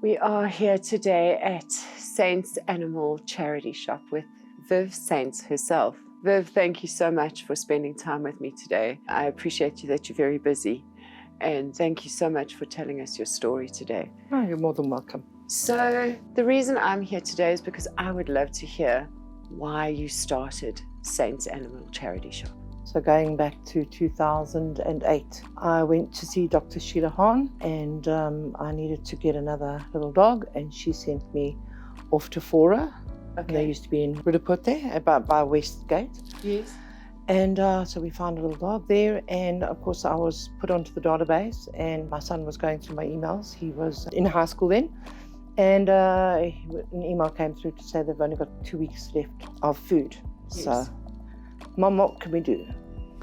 We are here today at Saints Animal Charity Shop with Viv Saints herself. Viv, thank you so much for spending time with me today. I appreciate you that you're very busy, and thank you so much for telling us your story today. Oh, you're more than welcome. So the reason I'm here today is because I would love to hear why you started Saints Animal Charity Shop. So going back to 2008, I went to see Dr. Sheila Hahn, and I needed to get another little dog, and she sent me off to Fora. Okay. They used to be in Rudepote, by Westgate. Yes. And so we found a little dog there, and of course I was put onto the database, and my son was going through my emails. He was in high school then, and an email came through to say they've only got 2 weeks left of food. Yes. So, Mum, what can we do?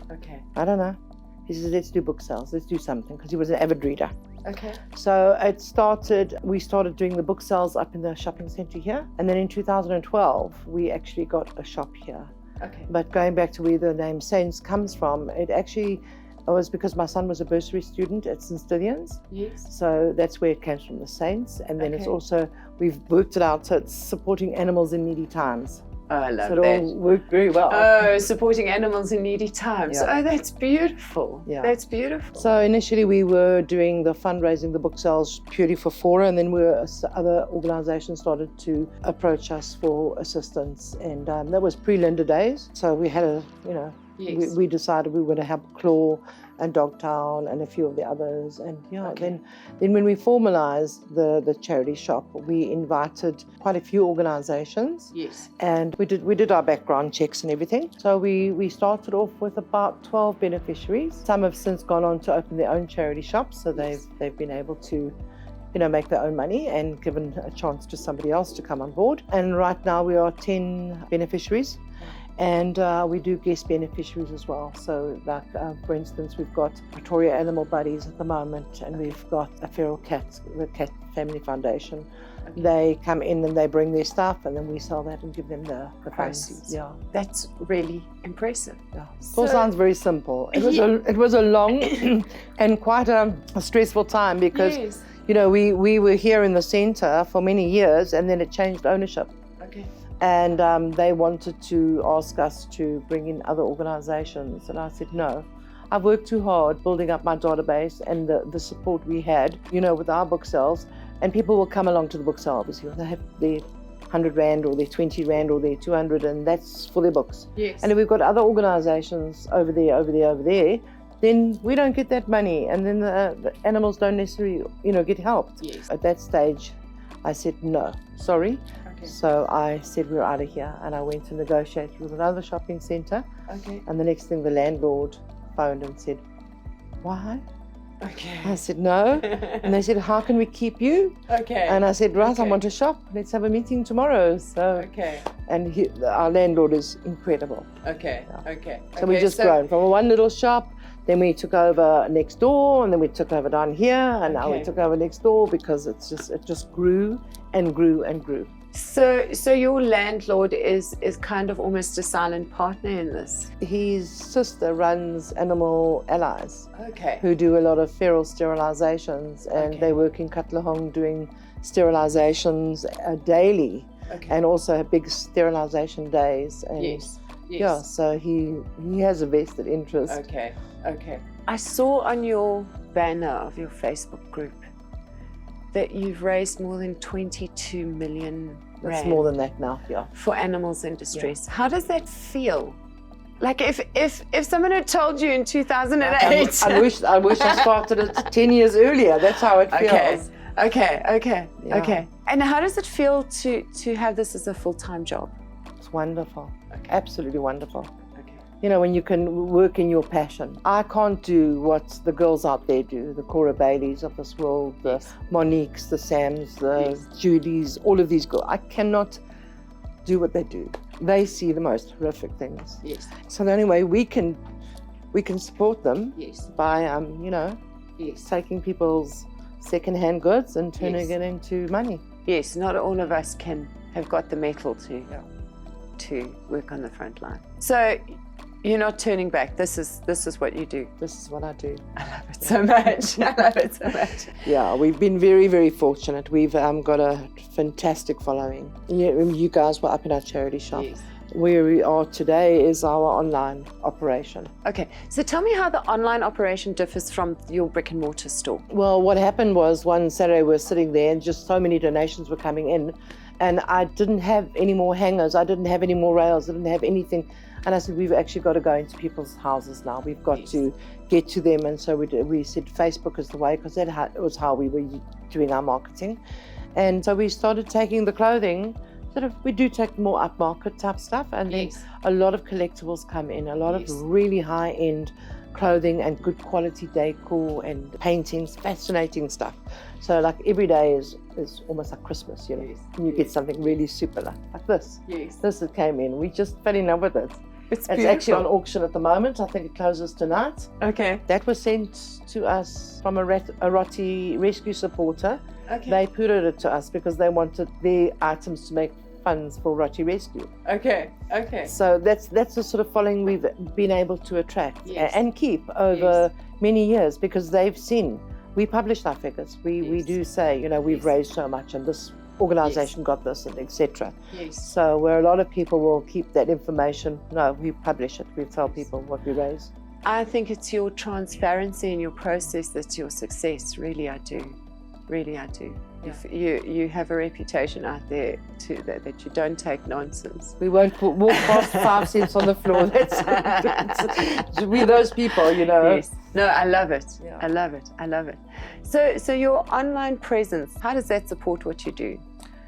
Okay. I don't know. He says, let's do book sales, let's do something, because he was an avid reader. Okay. So we started doing the book sales up in the shopping centre here. And then in 2012, we actually got a shop here. Okay. But going back to where the name Saints comes from, it actually was because my son was a bursary student at St. Stilian's. Yes. So that's where it comes from, the Saints. And then it's Okay. also, we've worked it out, so it's supporting animals in needy times. Oh, I love So it that. all worked very well. Oh, supporting animals in needy times. Yeah. Oh, that's beautiful. Yeah. That's beautiful. So initially we were doing the fundraising, the book sales purely for Fora, and then other organisations started to approach us for assistance, and that was pre-Linda days. So we had Yes. we decided we were going to help Claw and Dogtown and a few of the others, and Okay. then when we formalised the charity shop, we invited quite a few organisations. Yes. And we did our background checks and everything. So we started off with about 12 beneficiaries. Some have since gone on to open their own charity shops, so Yes. they've been able to make their own money and given a chance to somebody else to come on board. And right now we are 10 beneficiaries. And we do guest beneficiaries as well. So like, for instance, we've got Pretoria Animal Buddies at the moment, and we've got a Feral Cat, the Cat Family Foundation. Okay. They come in and they bring their stuff, and then we sell that and give them the funds. Proceeds. Yeah, That's really impressive. yeah. It all sounds very simple. It was a long and quite a stressful time because Yes. we were here in the centre for many years, and then it changed ownership. Okay. And they wanted to ask us to bring in other organisations, and I said no. I've worked too hard building up my database and the support we had, with our book sales, and people will come along to the book sale. Obviously, they have their 100 Rand or their 20 Rand or their 200, and that's for their books. Yes. And if we've got other organisations over there, then we don't get that money, and then the animals don't necessarily, get helped. Yes. At that stage, I said no, sorry. Okay. So I said we're out of here, and I went to negotiate with another shopping centre, Okay. and the next thing the landlord phoned and said, why? Okay. I said no, and they said, how can we keep you? Okay. And I said, right, Okay. I want to shop, let's have a meeting tomorrow. So, Okay. and our landlord is incredible. Okay. Yeah. Okay. So we've just grown from one little shop, then we took over next door, and then we took over down here, and now we Okay. took over next door because it just grew and grew and grew. So your landlord is kind of almost a silent partner in this. His sister runs Animal Allies, Okay. who do a lot of feral sterilizations, and Okay. they work in Katlehong doing sterilizations daily, Okay. and also have big sterilization days. And Yes. Yes. yeah, so he has a vested interest. Okay. Okay. I saw on your banner of your Facebook group that you've raised more than 22 million That's rand more than that now, yeah. for animals in distress. How does that feel? Like if someone had told you in 2008. I wish I started it 10 years earlier. That's how it feels. Okay. Yeah. Okay. And how does it feel to have this as a full-time job? It's wonderful. Okay. Absolutely wonderful. Okay. When you can work in your passion. I can't do what the girls out there do, the Cora Baileys of this world, the Yes. Moniques, the Sams, the Yes. Judies, all of these girls. I cannot do what they do. They see the most horrific things. Yes. So the only way we can support them Yes. by Yes. taking people's second-hand goods and turning Yes. it into money. Yes. Not all of us have got the mettle to work on the front line. So You're not turning back. This is what you do. This is what I do. I love it so much. I love it so much. Yeah, we've been very, very fortunate. We've got a fantastic following. You guys were up in our charity shop. Yes. Where we are today is our online operation. Okay, so tell me how the online operation differs from your brick and mortar store. Well, what happened was one Saturday we were sitting there and just so many donations were coming in, and I didn't have any more hangers, I didn't have any more rails, I didn't have anything. And I said, we've actually got to go into people's houses now. We've got to get to them. And so we said Facebook is the way, because that was how we were doing our marketing. And so we started taking the clothing, we do take more upmarket type stuff. And then a lot of collectibles come in, a lot of really high-end clothing and good quality decor and paintings, fascinating stuff. So like every day is almost like Christmas, you know. And you get something really super like this. This that came in. We just fell in love with it. It's actually on auction at the moment. I think it closes tonight. Okay. That was sent to us from a Roti rescue supporter. Okay. They put it to us because they wanted their items to make funds for Roti Rescue. Okay. Okay. So that's the sort of following we've been able to attract and keep over many years, because they've seen, we publish our figures. We do say, you know, we've raised so much and this organization got this and etc. So where a lot of people will keep that information, no, we publish it. We tell people what we raise. I think it's your transparency in your process that's your success. Really, I do. Really, I do. You have a reputation out there too that you don't take nonsense. We won't walk past 5 cents on the floor. We're those people, you know. Yes. No, I love it. Yeah. I love it. I love it. So your online presence, how does that support what you do?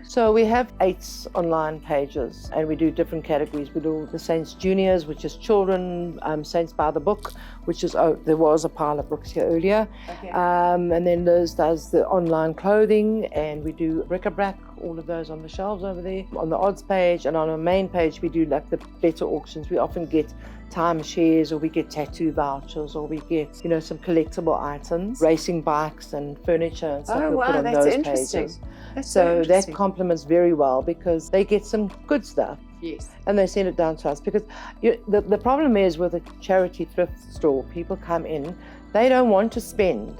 So we have 8 online pages and we do different categories. We do the Saints Juniors, which is children, Saints by the Book, which is, there was a pile of books here earlier. Okay. And then Liz does the online clothing, and we do bric-a-brac, all of those on the shelves over there. On the odds page and on our main page, we do like the better auctions. We often get timeshares, or we get tattoo vouchers, or we get, you know, some collectible items, racing bikes and furniture and stuff. Oh, wow, put on that's those interesting. pages. That's so that complements very well, because they get some good stuff. Yes. And they send it down to us, because the problem is with a charity thrift store, people come in, they don't want to spend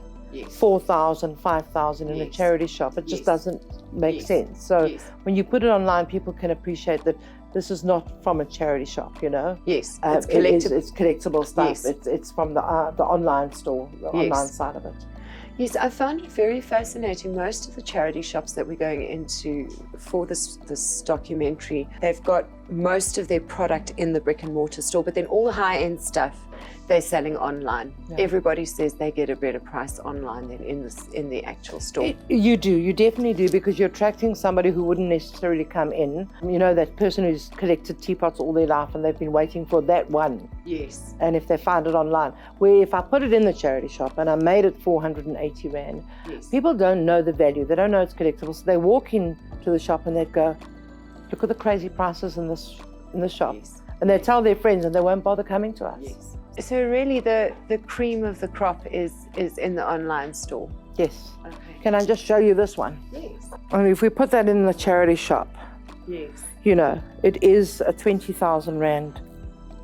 4,000, 5,000 in a charity shop. It just doesn't make sense. So when you put it online, people can appreciate that this is not from a charity shop, you know. Yes, it's collectible stuff. Yes. It's from the online store, the online side of it. Yes, I found it very fascinating. Most of the charity shops that we're going into for this documentary, they've got most of their product in the brick and mortar store, but then all the high-end stuff they're selling online. Yeah. Everybody says they get a better price online than in the actual store. You do, you definitely do, because you're attracting somebody who wouldn't necessarily come in. You know, that person who's collected teapots all their life and they've been waiting for that one. Yes. And if they find it online, where if I put it in the charity shop and I made it 480 Rand, people don't know the value, they don't know it's collectible. So they walk into the shop and they'd go, look at the crazy prices in this shop. Yes. And they tell their friends and they won't bother coming to us. Yes. So really the cream of the crop is in the online store? Yes. Okay. Can I just show you this one? Yes. I mean, if we put that in the charity shop, you know, it is a 20,000 Rand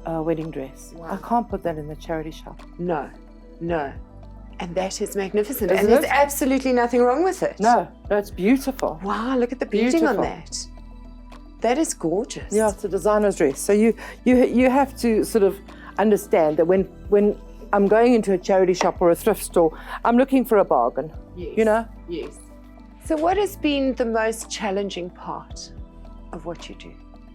wedding dress. Wow. I can't put that in the charity shop. No. And that is magnificent. Isn't and there's absolutely nothing wrong with it. No, it's beautiful. Wow, look at the beading on that. That is gorgeous. Yeah, it's a designer's dress. So you have to sort of understand that when I'm going into a charity shop or a thrift store, I'm looking for a bargain. Yes. You know? Yes. So what has been the most challenging part of what you do?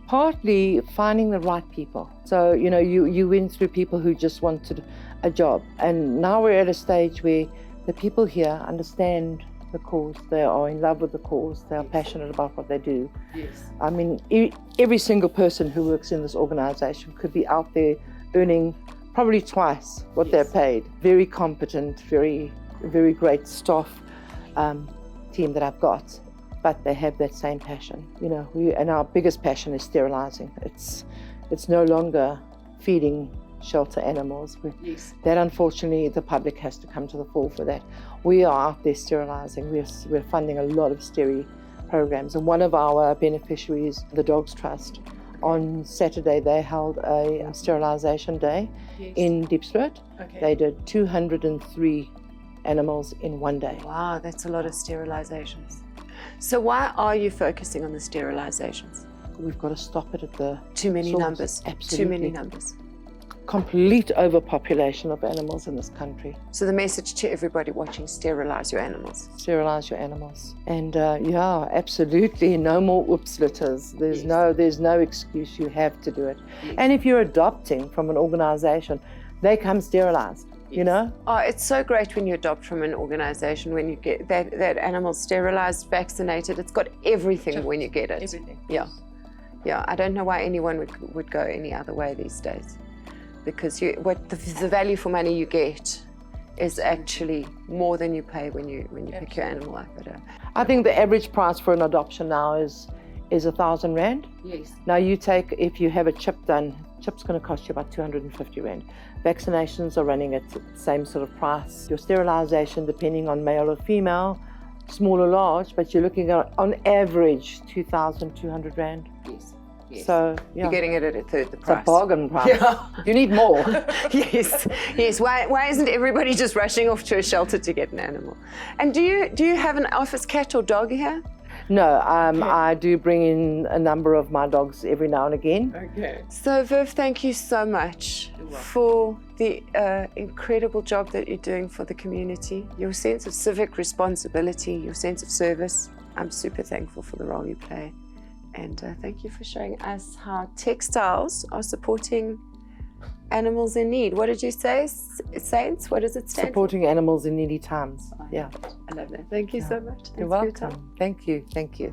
Partly finding the right people. So, you know, you went through people who just wanted a job, and now we're at a stage where the people here understand the cause, they are in love with the cause, they are passionate about what they do. Yes. I mean, every single person who works in this organization could be out there earning probably twice what they're paid. Very competent, very, very great staff team that I've got, but they have that same passion. You know, and our biggest passion is sterilizing. It's no longer feeding shelter animals. That unfortunately the public has to come to the fore for that. We are out there sterilizing. We're funding a lot of steri programs, and one of our beneficiaries, the Dogs Trust, On Saturday, they held a sterilisation day in Deep Spirit. They did 203 animals in one day. Wow, that's a lot of sterilizations. So why are you focusing on the sterilizations? We've got to stop it at the Too many source. numbers. Absolutely. Too many numbers. Complete overpopulation of animals in this country. So the message to everybody watching, sterilize your animals. Sterilise your animals. And yeah, absolutely, no more oops litters. There's no excuse. You have to do it. And if you're adopting from an organisation, they come sterilised. You know? Oh, it's so great when you adopt from an organisation, when you get that animal sterilised, vaccinated. It's got everything when you get it. Everything. Yeah. Yeah, I don't know why anyone would go any other way these days. Because the value for money you get is actually more than you pay when you pick your animal up at a... I think the average price for an adoption now is 1,000 Rand. Yes. Now if you have a chip done, chip's going to cost you about 250 Rand. Vaccinations are running at the same sort of price. Your sterilisation, depending on male or female, small or large, but you're looking at on average 2,200 Rand. Yes. Yes. So yeah. You're getting it at a third the price. It's a bargain price. Yeah. You need more. Yes, yes. Why isn't everybody just rushing off to a shelter to get an animal? And do you have an office cat or dog here? No, I do bring in a number of my dogs every now and again. Okay. So Viv, thank you so much for the incredible job that you're doing for the community. Your sense of civic responsibility, your sense of service. I'm super thankful for the role you play. And thank you for showing us how textiles are supporting animals in need. What did you say, Saints? What does it stand for? Supporting animals in needy times. Oh, yeah. I love that. Thank you so much. Thanks You're for your welcome. time. Thank you. Thank you.